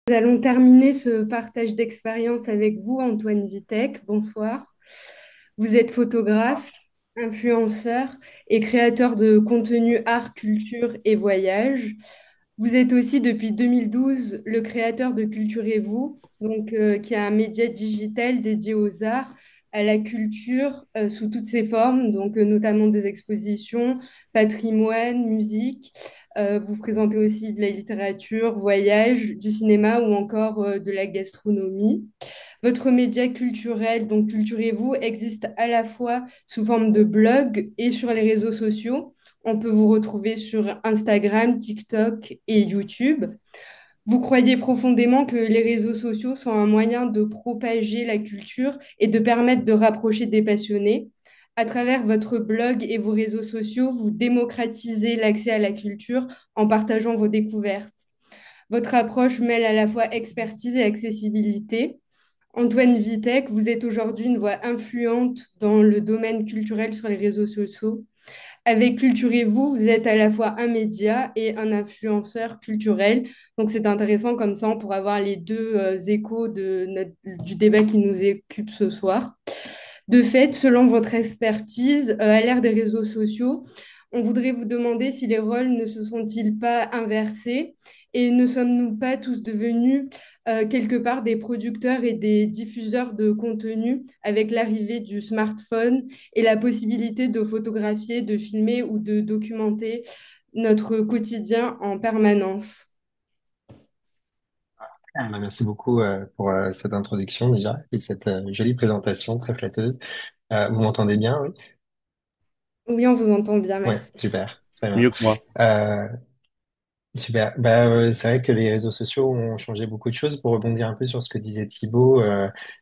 Nous allons terminer ce partage d'expérience avec vous, Antoine Vitek. Bonsoir. Vous êtes photographe, influenceur et créateur de contenu art, culture et voyage. Vous êtes aussi depuis 2012 le créateur de Culturez-vous, qui est un média digital dédié aux arts, à la culture sous toutes ses formes, notamment des expositions, patrimoine, musique. Vous présentez aussi de la littérature, voyage, du cinéma ou encore de la gastronomie. Votre média culturel, donc Culturez-vous, existe à la fois sous forme de blog et sur les réseaux sociaux. On peut vous retrouver sur Instagram, TikTok et YouTube. Vous croyez profondément que les réseaux sociaux sont un moyen de propager la culture et de permettre de rapprocher des passionnés. À travers votre blog et vos réseaux sociaux, vous démocratisez l'accès à la culture en partageant vos découvertes. Votre approche mêle à la fois expertise et accessibilité. Antoine Vitek, vous êtes aujourd'hui une voix influente dans le domaine culturel sur les réseaux sociaux. Avec Culturez-vous, vous êtes à la fois un média et un influenceur culturel. Donc c'est intéressant comme ça, on pourra avoir les deux échos du débat qui nous occupe ce soir. De fait, selon votre expertise à l'ère des réseaux sociaux, on voudrait vous demander si les rôles ne se sont-ils pas inversés et ne sommes-nous pas tous devenus quelque part des producteurs et des diffuseurs de contenu avec l'arrivée du smartphone et la possibilité de photographier, de filmer ou de documenter notre quotidien en permanence. Merci beaucoup pour cette introduction déjà et cette jolie présentation très flatteuse. Vous m'entendez bien, oui? Oui, on vous entend bien, Ouais, merci. super, très bien. Mieux que moi. Euh, Super. C'est vrai que les réseaux sociaux ont changé beaucoup de choses. Pour rebondir un peu sur ce que disait Thibaut,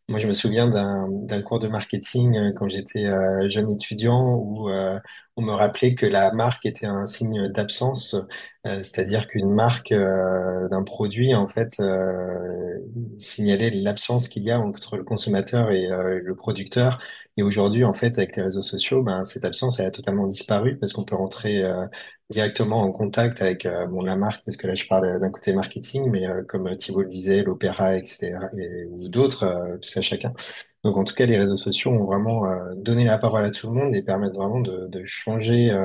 moi je me souviens d'un cours de marketing quand j'étais jeune étudiant où on me rappelait que la marque était un signe d'absence, c'est-à-dire qu'une marque d'un produit en fait signalait l'absence qu'il y a entre le consommateur et le producteur. Et aujourd'hui en fait avec les réseaux sociaux, ben cette absence elle a totalement disparu parce qu'on peut rentrer directement en contact avec bon, la marque, parce que là je parle d'un côté marketing, mais comme Thibault le disait, l'opéra, etc., ou d'autres, tout à chacun. Donc en tout cas, les réseaux sociaux ont vraiment donné la parole à tout le monde et permettent vraiment de changer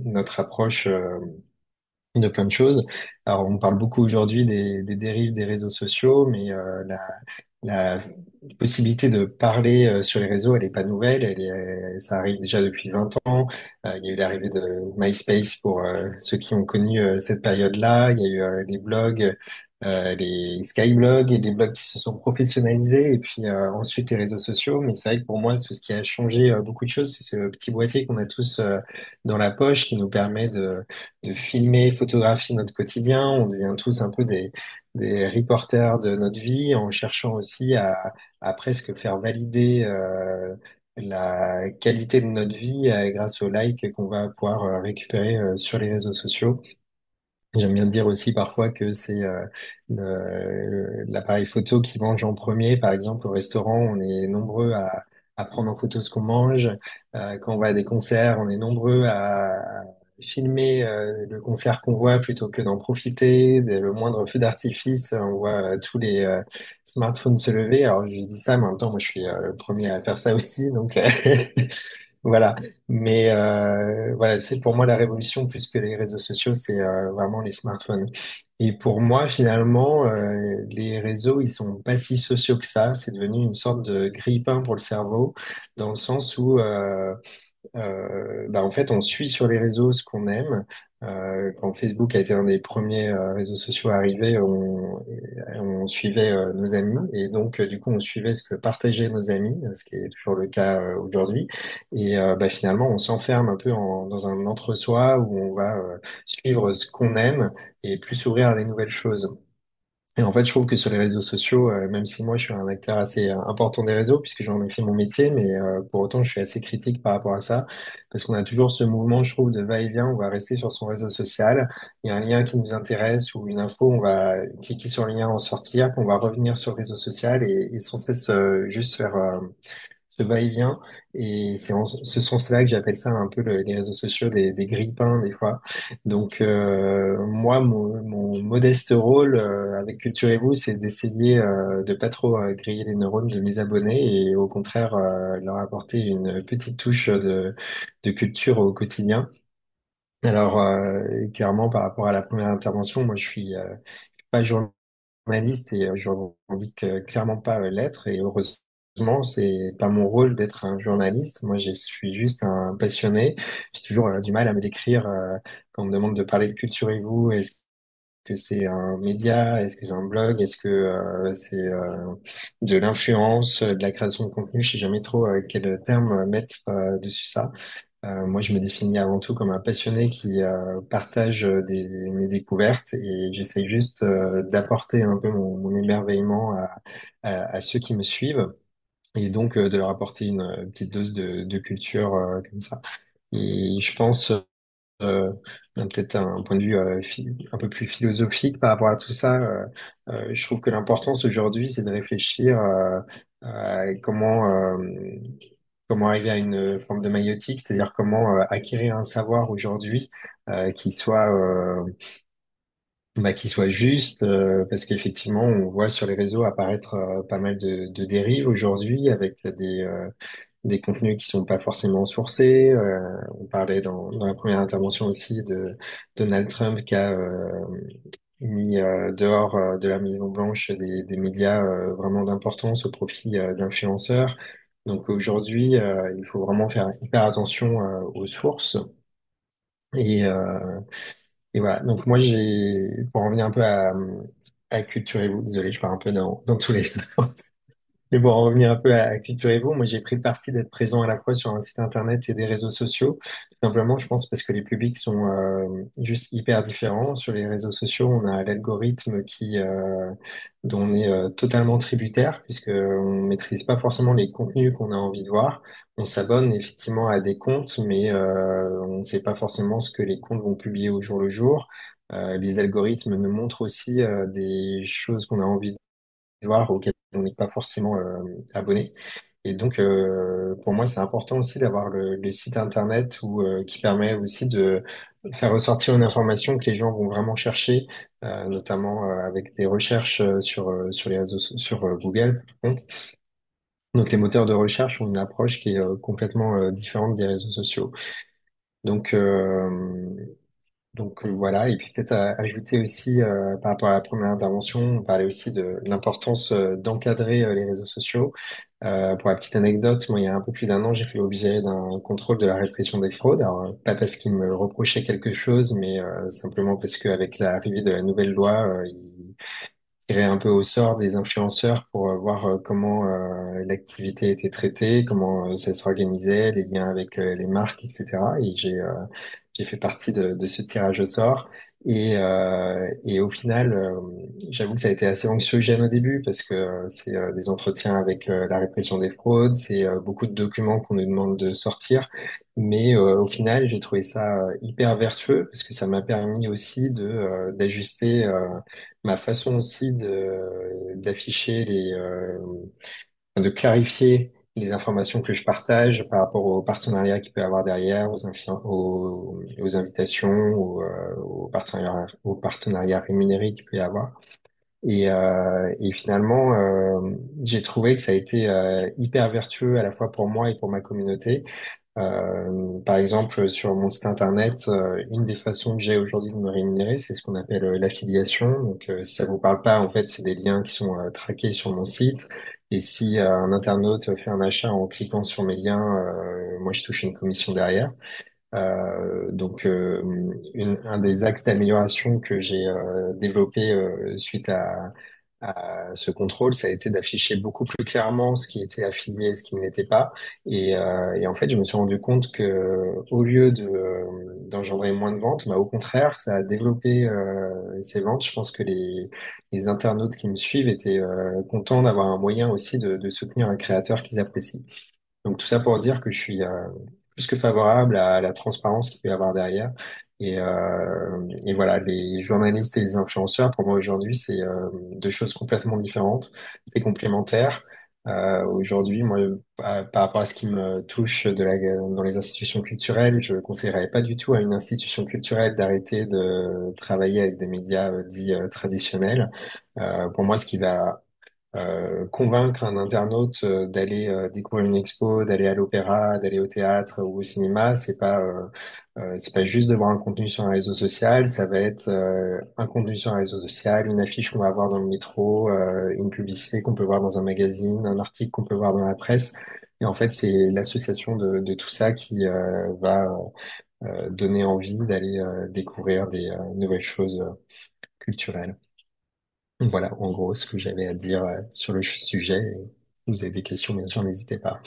notre approche de plein de choses. Alors, on parle beaucoup aujourd'hui des dérives des réseaux sociaux, mais la possibilité de parler sur les réseaux, elle n'est pas nouvelle. Ça arrive déjà depuis 20 ans. Il y a eu l'arrivée de MySpace pour ceux qui ont connu cette période-là. Il y a eu les blogs, les Skyblogs et les blogs qui se sont professionnalisés. Et puis ensuite les réseaux sociaux. Mais c'est vrai que pour moi, ce qui a changé beaucoup de choses, c'est ce petit boîtier qu'on a tous dans la poche qui nous permet de filmer, photographier notre quotidien. On devient tous un peu des reporters de notre vie en cherchant aussi à presque faire valider la qualité de notre vie grâce aux likes qu'on va pouvoir récupérer sur les réseaux sociaux. J'aime bien dire aussi parfois que c'est l'appareil photo qui mange en premier. Par exemple, au restaurant, on est nombreux à prendre en photo ce qu'on mange. Quand on va à des concerts, on est nombreux à filmer le concert qu'on voit plutôt que d'en profiter. Le moindre feu d'artifice, on voit tous les smartphones se lever. Alors, je dis ça, mais en même temps, moi, je suis le premier à faire ça aussi. Donc, voilà. Mais voilà, c'est pour moi la révolution plus que les réseaux sociaux, c'est vraiment les smartphones. Et pour moi, finalement, les réseaux, ils sont pas si sociaux que ça. C'est devenu une sorte de grille-pain pour le cerveau, dans le sens où bah, en fait, on suit sur les réseaux ce qu'on aime. Quand Facebook a été un des premiers réseaux sociaux à arriver, on suivait nos amis et donc du coup on suivait ce que partageaient nos amis, ce qui est toujours le cas aujourd'hui. Et bah, finalement, on s'enferme un peu dans un entre-soi où on va suivre ce qu'on aime et plus s'ouvrir à des nouvelles choses. Et en fait, je trouve que sur les réseaux sociaux, même si moi je suis un acteur assez important des réseaux, puisque j'en ai fait mon métier, mais pour autant je suis assez critique par rapport à ça, parce qu'on a toujours ce mouvement, je trouve, de va-et-vient, on va rester sur son réseau social, il y a un lien qui nous intéresse ou une info, on va cliquer sur le lien en sortir, on va revenir sur le réseau social et sans cesse juste ce va-et-vient. Et c'est en ce sens-là que j'appelle ça un peu les réseaux sociaux des grille-pains des fois. Donc moi, mon modeste rôle avec Culturez-vous, c'est d'essayer de pas trop griller les neurones de mes abonnés et au contraire leur apporter une petite touche de culture au quotidien. Alors clairement, par rapport à la première intervention, moi je suis pas journaliste et je revendique clairement pas l'être et heureusement c'est pas mon rôle d'être un journaliste. Moi je suis juste un passionné. J'ai toujours du mal à me décrire quand on me demande de parler de culture et vous. Est-ce que c'est un média? Est-ce que c'est un blog? Est-ce que c'est de l'influence, de la création de contenu? Je sais jamais trop quel terme mettre dessus ça. Moi, je me définis avant tout comme un passionné qui partage mes découvertes et j'essaye juste d'apporter un peu mon émerveillement à ceux qui me suivent et donc de leur apporter une petite dose de culture comme ça. Et je pense peut-être un point de vue un peu plus philosophique par rapport à tout ça. Je trouve que l'importance aujourd'hui, c'est de réfléchir à comment arriver à une forme de maïotique, c'est-à-dire comment acquérir un savoir aujourd'hui qui soit juste, parce qu'effectivement, on voit sur les réseaux apparaître pas mal de dérives aujourd'hui avec des contenus qui sont pas forcément sourcés. On parlait dans la première intervention aussi de Donald Trump qui a mis dehors de la Maison Blanche des médias vraiment d'importance au profit d'influenceurs. Donc aujourd'hui, il faut vraiment faire hyper attention aux sources. Et, euh, et voilà. Donc moi, pour en revenir un peu à Culturez-vous, désolé, je pars un peu dans tous les sens. Mais pour en revenir un peu à Culturez-vous, moi j'ai pris le parti d'être présent à la fois sur un site internet et des réseaux sociaux. Tout simplement, je pense parce que les publics sont juste hyper différents. Sur les réseaux sociaux, on a l'algorithme dont on est totalement tributaire, puisque on maîtrise pas forcément les contenus qu'on a envie de voir. On s'abonne effectivement à des comptes, mais on ne sait pas forcément ce que les comptes vont publier au jour le jour. Les algorithmes nous montrent aussi des choses qu'on a envie de voir auxquelles on n'est pas forcément abonné. Et donc, pour moi, c'est important aussi d'avoir le site internet qui permet aussi de faire ressortir une information que les gens vont vraiment chercher, notamment avec des recherches sur les réseaux, sur Google. Par contre. Donc, les moteurs de recherche ont une approche qui est complètement différente des réseaux sociaux. Donc, voilà, et puis peut-être ajouter aussi par rapport à la première intervention, on parlait aussi de l'importance d'encadrer les réseaux sociaux. Pour la petite anecdote, moi il y a un peu plus d'un an, j'ai fait l'objet d'un contrôle de la répression des fraudes. Alors pas parce qu'ils me reprochaient quelque chose, mais simplement parce qu'avec l'arrivée de la nouvelle loi, ils tirer un peu au sort des influenceurs pour voir comment l'activité était traitée, comment ça s'organisait, les liens avec les marques, etc. Et j'ai fait partie de ce tirage au sort. Et au final, j'avoue que ça a été assez anxiogène au début parce que c'est des entretiens avec la répression des fraudes, c'est beaucoup de documents qu'on nous demande de sortir. Mais au final, j'ai trouvé ça hyper vertueux parce que ça m'a permis aussi d'ajuster ma façon aussi d'afficher de clarifier les informations que je partage par rapport aux partenariats qu'il peut y avoir derrière, aux invitations, aux partenariats rémunérés qu'il peut y avoir. Et finalement, j'ai trouvé que ça a été hyper vertueux à la fois pour moi et pour ma communauté. Par exemple, sur mon site internet, une des façons que j'ai aujourd'hui de me rémunérer, c'est ce qu'on appelle l'affiliation. Donc, si ça vous parle pas, en fait, c'est des liens qui sont traqués sur mon site. Et si un internaute fait un achat en cliquant sur mes liens, moi, je touche une commission derrière. Donc, un des axes d'amélioration que j'ai développé suite à ce contrôle, ça a été d'afficher beaucoup plus clairement ce qui était affilié et ce qui ne l'était pas. Et en fait, je me suis rendu compte que au lieu d'engendrer moins de ventes, bah, au contraire, ça a développé ces ventes. Je pense que les internautes qui me suivent étaient contents d'avoir un moyen aussi de soutenir un créateur qu'ils apprécient. Donc tout ça pour dire que je suis plus que favorable à la transparence qu'il peut y avoir derrière. Et voilà, les journalistes et les influenceurs, pour moi aujourd'hui, c'est deux choses complètement différentes. C'est complémentaire. Aujourd'hui, moi, par rapport à ce qui me touche dans les institutions culturelles, je ne conseillerais pas du tout à une institution culturelle d'arrêter de travailler avec des médias dits traditionnels. Pour moi, ce qui va convaincre un internaute d'aller découvrir une expo, d'aller à l'opéra, d'aller au théâtre ou au cinéma, c'est pas juste de voir un contenu sur un réseau social, ça va être un contenu sur un réseau social, une affiche qu'on va voir dans le métro, une publicité qu'on peut voir dans un magazine, un article qu'on peut voir dans la presse. Et en fait, c'est l'association de tout ça qui va donner envie d'aller découvrir des nouvelles choses culturelles. Voilà, en gros, ce que j'avais à dire sur le sujet. Et si vous avez des questions, bien sûr, n'hésitez pas.